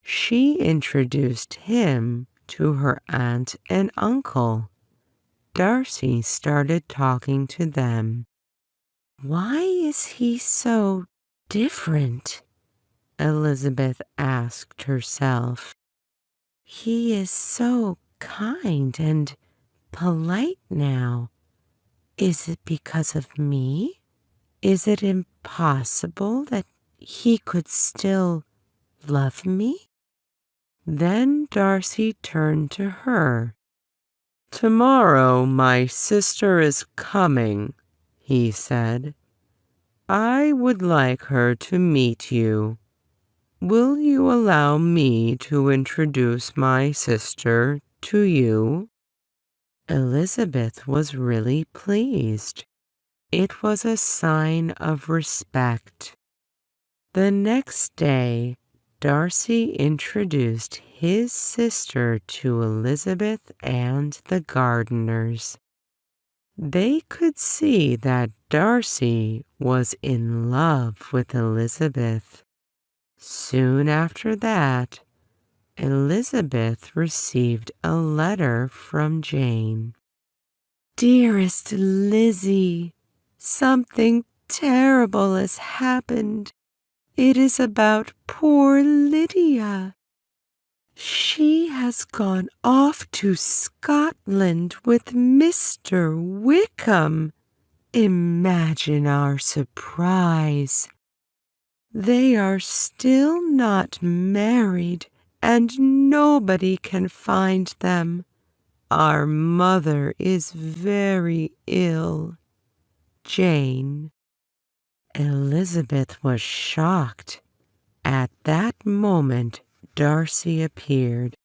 S1: She introduced him to her aunt and uncle. Darcy started talking to them. "Why is he so different?" Elizabeth asked herself. "He is so kind and polite now. Is it because of me? Is it impossible that he could still love me?" Then Darcy turned to her. "Tomorrow my sister is coming," he said. "I would like her to meet you. Will you allow me to introduce my sister to you?" Elizabeth was really pleased. It was a sign of respect. The next day, Darcy introduced his sister to Elizabeth and the gardeners. They could see that Darcy was in love with Elizabeth. Soon after that, Elizabeth received a letter from Jane. "Dearest Lizzie, something terrible has happened. It is about poor Lydia. She has gone off to Scotland with Mr. Wickham. Imagine our surprise. They are still not married, and nobody can find them. Our mother is very ill. Jane." Elizabeth was shocked. At that moment, Darcy appeared.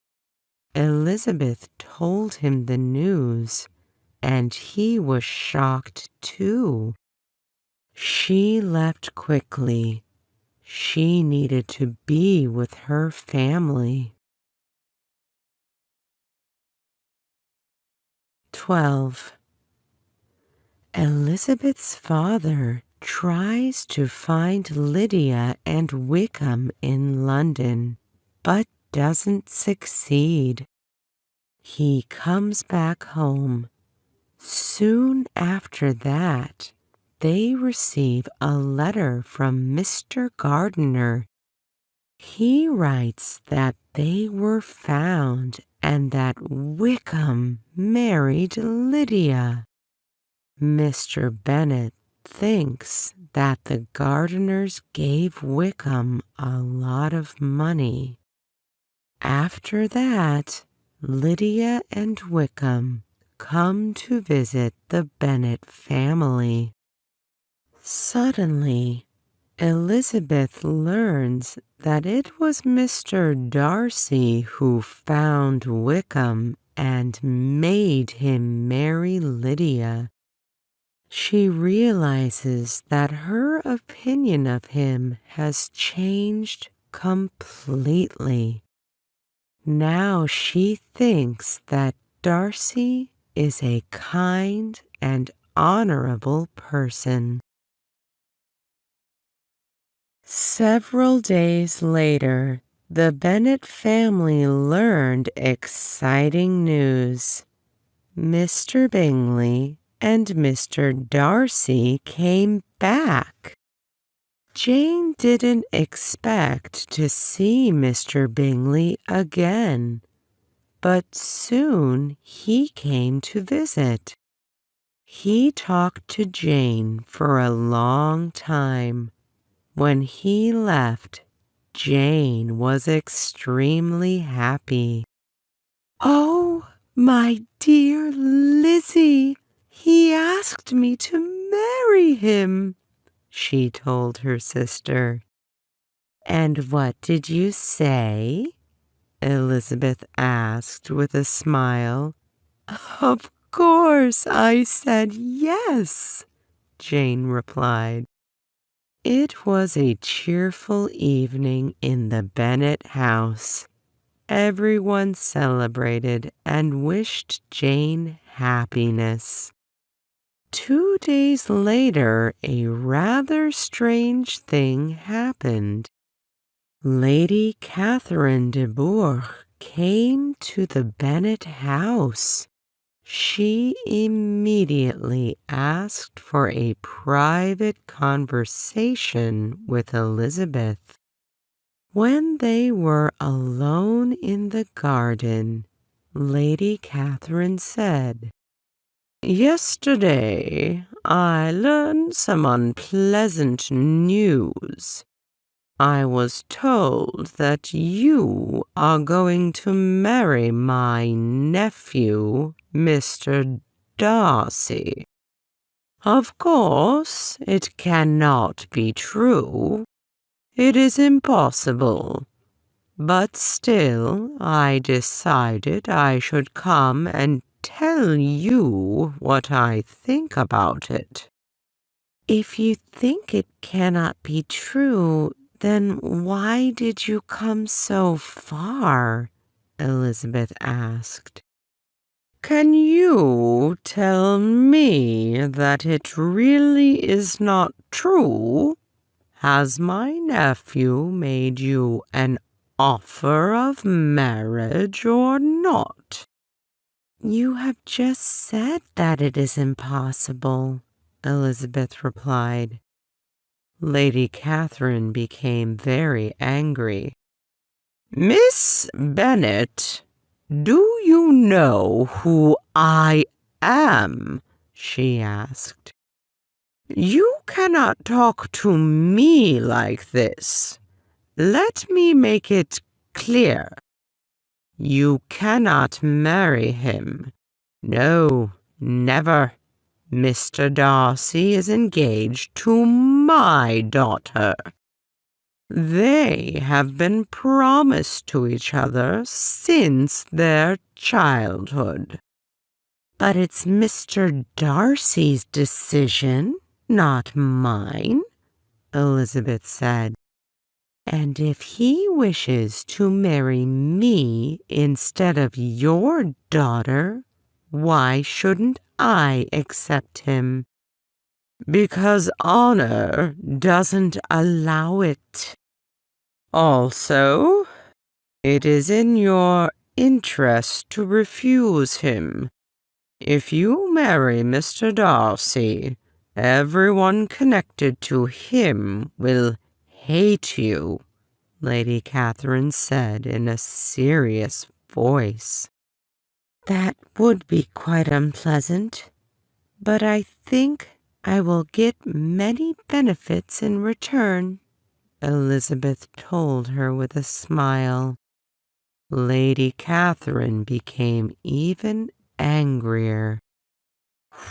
S1: Elizabeth told him the news, and he was shocked too. She left quickly. She needed to be with her family. 12. Elizabeth's father tries to find Lydia and Wickham in London, but doesn't succeed. He comes back home. Soon after that, they receive a letter from Mr. Gardiner. He writes that they were found and that Wickham married Lydia. Mr. Bennet thinks that the gardeners gave Wickham a lot of money. After that, Lydia and Wickham come to visit the Bennet family. Suddenly, Elizabeth learns that it was Mr. Darcy who found Wickham and made him marry Lydia. She realizes that her opinion of him has changed completely. Now she thinks that Darcy is a kind and honorable person. Several days later, the Bennet family learned exciting news. Mr. Bingley and Mr. Darcy came back. Jane didn't expect to see Mr. Bingley again, but soon he came to visit. He talked to Jane for a long time. When he left, Jane was extremely happy. "Oh, my dear Lizzie, he asked me to marry him," she told her sister. "And what did you say?" Elizabeth asked with a smile. "Of course I said yes," Jane replied. It was a cheerful evening in the Bennet house. Everyone celebrated and wished Jane happiness. 2 days later, a rather strange thing happened. Lady Catherine de Bourgh came to the Bennet house. She immediately asked for a private conversation with Elizabeth. When they were alone in the garden, Lady Catherine said, "Yesterday I learned some unpleasant news. I was told that you are going to marry my nephew, Mr. Darcy. Of course, it cannot be true. It is impossible. But still, I decided I should come and tell you what I think about it." "If you think it cannot be true, then why did you come so far?" Elizabeth asked. "Can you tell me that it really is not true? Has my nephew made you an offer of marriage or not?" "You have just said that it is impossible," Elizabeth replied. Lady Catherine became very angry. "Miss Bennet, do you know who I am?" she asked. "You cannot talk to me like this. Let me make it clear. You cannot marry him. No, never. Mr. Darcy is engaged to my daughter. They have been promised to each other since their childhood." "But it's Mr. Darcy's decision, not mine," Elizabeth said. "And if he wishes to marry me instead of your daughter, why shouldn't I accept him?" "Because honor doesn't allow it. Also, it is in your interest to refuse him. If you marry Mr. Darcy, everyone connected to him will hate you," Lady Catherine said in a serious voice. "That would be quite unpleasant, but I think I will get many benefits in return," Elizabeth told her with a smile. Lady Catherine became even angrier.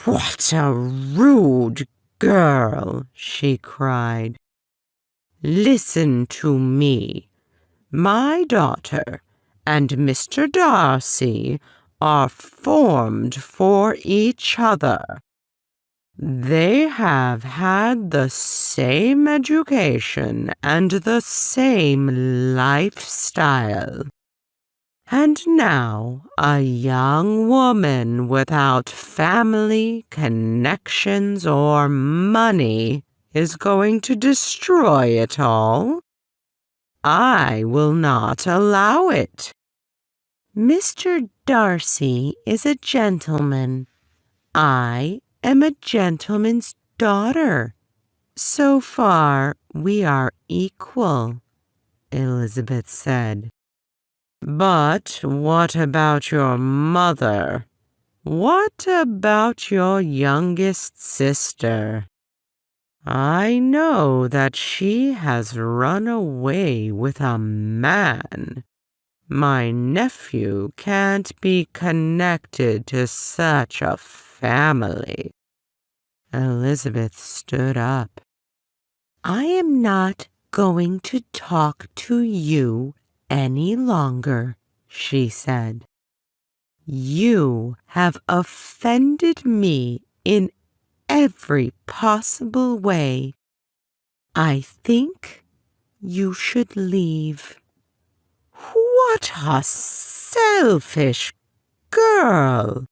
S1: "What a rude girl!" she cried. "Listen to me. My daughter and Mr. Darcy are formed for each other. They have had the same education and the same lifestyle. And now a young woman without family, connections, or money is going to destroy it all. I will not allow it." "Mr. Darcy is a gentleman. I am a gentleman's daughter. So far, we are equal," Elizabeth said. "But what about your mother? What about your youngest sister? I know that she has run away with a man. My nephew can't be connected to such a family." Elizabeth stood up. "I am not going to talk to you any longer," she said. "You have offended me in every possible way. I think you should leave." "What a selfish girl!"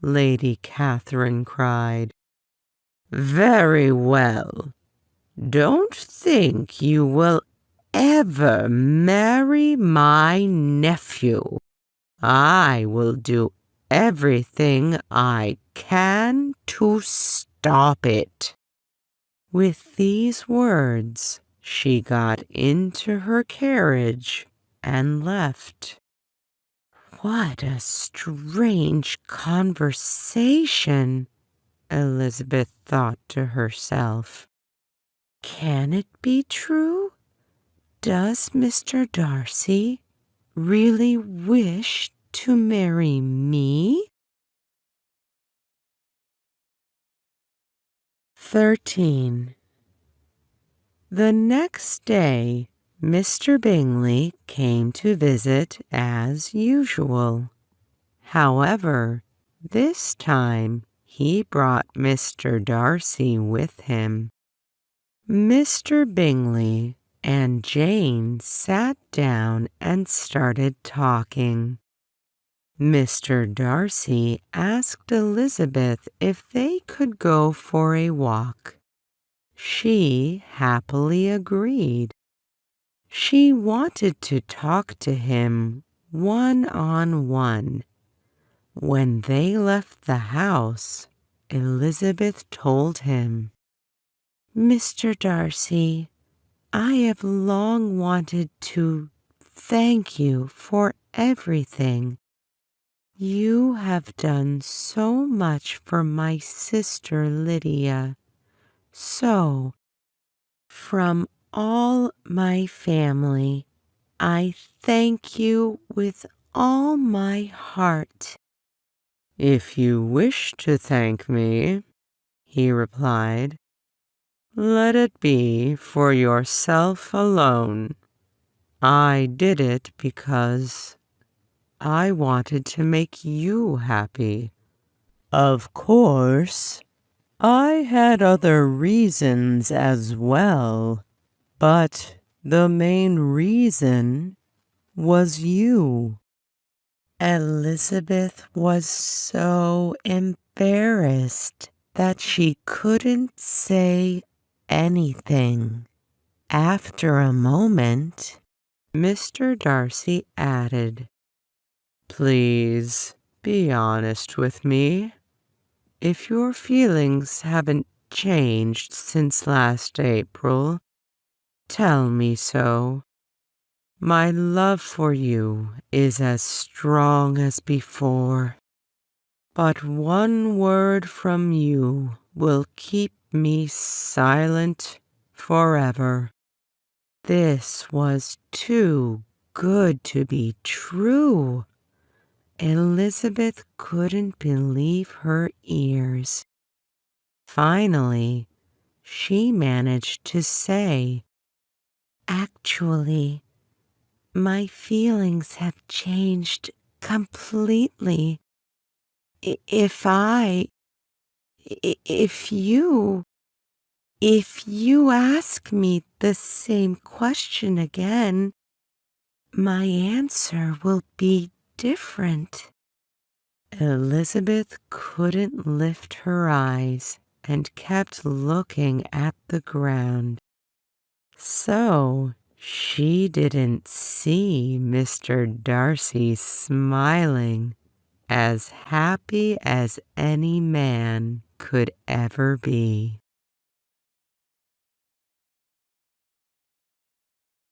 S1: Lady Catherine cried. Very well. Don't think you will ever marry my nephew. I will do everything I can to stop it." With these words, she got into her carriage and left. What a strange conversation, Elizabeth thought to herself. Can it be true? Does Mr. Darcy really wish to marry me? 13. The next day, Mr. Bingley came to visit as usual. However, this time he brought Mr. Darcy with him. Mr. Bingley and Jane sat down and started talking. Mr. Darcy asked Elizabeth if they could go for a walk. She happily agreed. She wanted to talk to him one-on-one. When they left the house, Elizabeth told him, "Mr. Darcy, I have long wanted to thank you for everything. You have done so much for my sister Lydia. So, from all my family, I thank you with all my heart." "If you wish to thank me," he replied, "let it be for yourself alone. I did it because I wanted to make you happy. Of course, I had other reasons as well, but the main reason was you." Elizabeth was so embarrassed that she couldn't say anything. After a moment, Mr. Darcy added, "Please be honest with me. If your feelings haven't changed since last April, tell me so. My love for you is as strong as before, but one word from you will keep me silent forever." This was too good to be true. Elizabeth couldn't believe her ears. Finally, she managed to say, "Actually, my feelings have changed completely. I- If I, if you, if you ask me the same question again, my answer will be different." Elizabeth couldn't lift her eyes and kept looking at the ground. So she didn't see Mr. Darcy smiling, as happy as any man could ever be.